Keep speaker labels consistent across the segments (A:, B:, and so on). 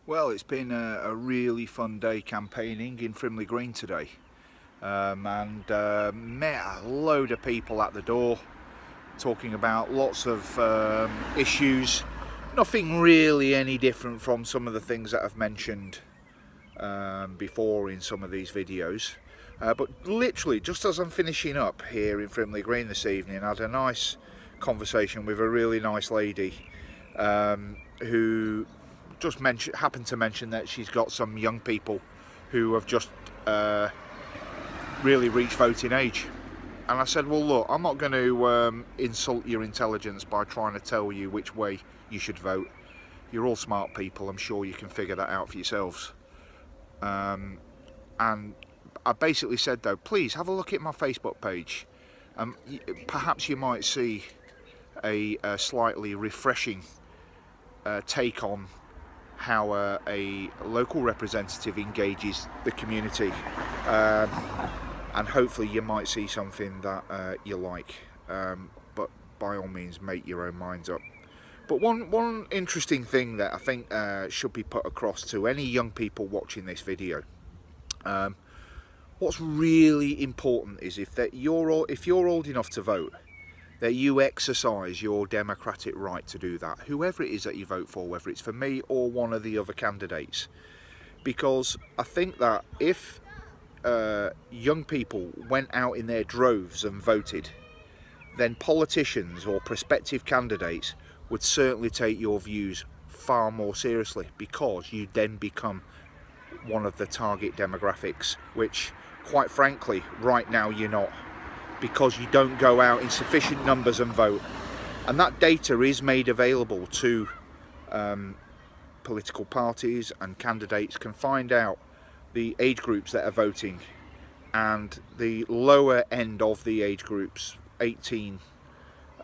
A: Well, it's been a really fun day campaigning in Frimley Green today, and met a load of people at the door talking about lots of issues. Nothing really any different from some of the things that I've mentioned before in some of these videos, but literally just as I'm finishing up here in Frimley Green this evening, I had a nice conversation with a really nice lady who just happened to mention that she's got some young people who have just really reached voting age. And I said, well look, I'm not going to insult your intelligence by trying to tell you which way you should vote. You're all smart people, I'm sure you can figure that out for yourselves. And I basically said though, please have a look at my Facebook page. Perhaps you might see a slightly refreshing take on how a local representative engages the community, and hopefully you might see something that you like, but by all means make your own minds up. But one interesting thing that I think should be put across to any young people watching this video, what's really important is if you're old enough to vote, that you exercise your democratic right to do that, whoever it is that you vote for, whether it's for me or one of the other candidates. Because I think that if young people went out in their droves and voted, then politicians or prospective candidates would certainly take your views far more seriously, because you then become one of the target demographics, which quite frankly right now you're not, because you don't go out in sufficient numbers and vote. And that data is made available to political parties, and candidates can find out the age groups that are voting, and the lower end of the age groups, 18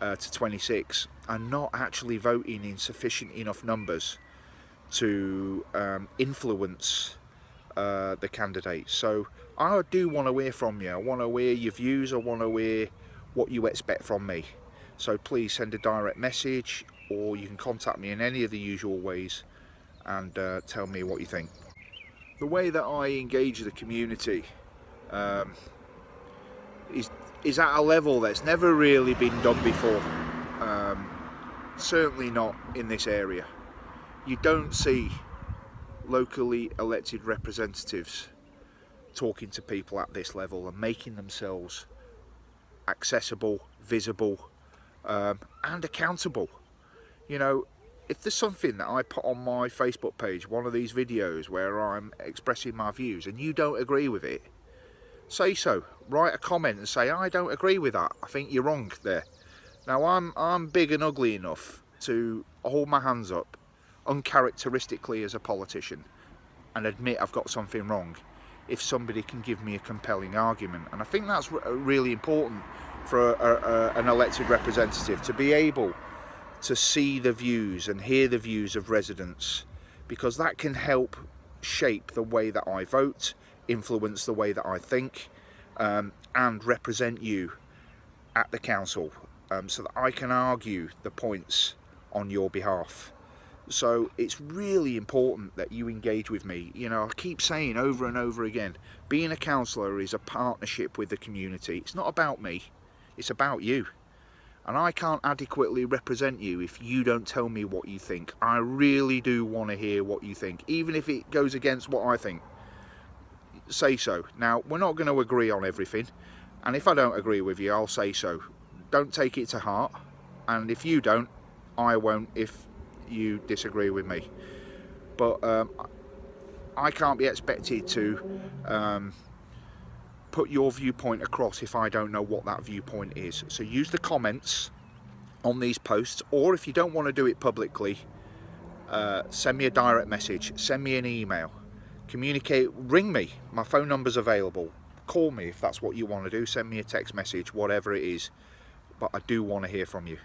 A: to 26, are not actually voting in sufficient enough numbers to influence the candidates. So I do want to hear from you. I want to hear your views. I want to hear what you expect from me. So please send a direct message, or you can contact me in any of the usual ways and tell me what you think. The way that I engage the community is at a level that's never really been done before. Certainly not in this area. You don't see locally elected representatives talking to people at this level and making themselves accessible, visible, and accountable. You know, if there's something that I put on my Facebook page, one of these videos where I'm expressing my views, and you don't agree with it, say so. Write a comment and say, I don't agree with that, I think you're wrong there. Now I'm big and ugly enough to hold my hands up uncharacteristically as a politician and admit I've got something wrong if somebody can give me a compelling argument. And I think that's really important for an elected representative, to be able to see the views and hear the views of residents, because that can help shape the way that I vote, influence the way that I think, and represent you at the council, so that I can argue the points on your behalf. So it's really important that you engage with me. You know, I keep saying over and over again, being a councillor is a partnership with the community. It's not about me, it's about you. And I can't adequately represent you if you don't tell me what you think. I really do want to hear what you think, even if it goes against what I think. Say so. Now, we're not going to agree on everything, and if I don't agree with you, I'll say so. Don't take it to heart, and if you don't, I won't if you disagree with me. But I can't be expected to put your viewpoint across if I don't know what that viewpoint is. So use the comments on these posts, or if you don't want to do it publicly, send me a direct message, send me an email, communicate, ring me, my phone number's available, call me if that's what you want to do, send me a text message, whatever it is, but I do want to hear from you.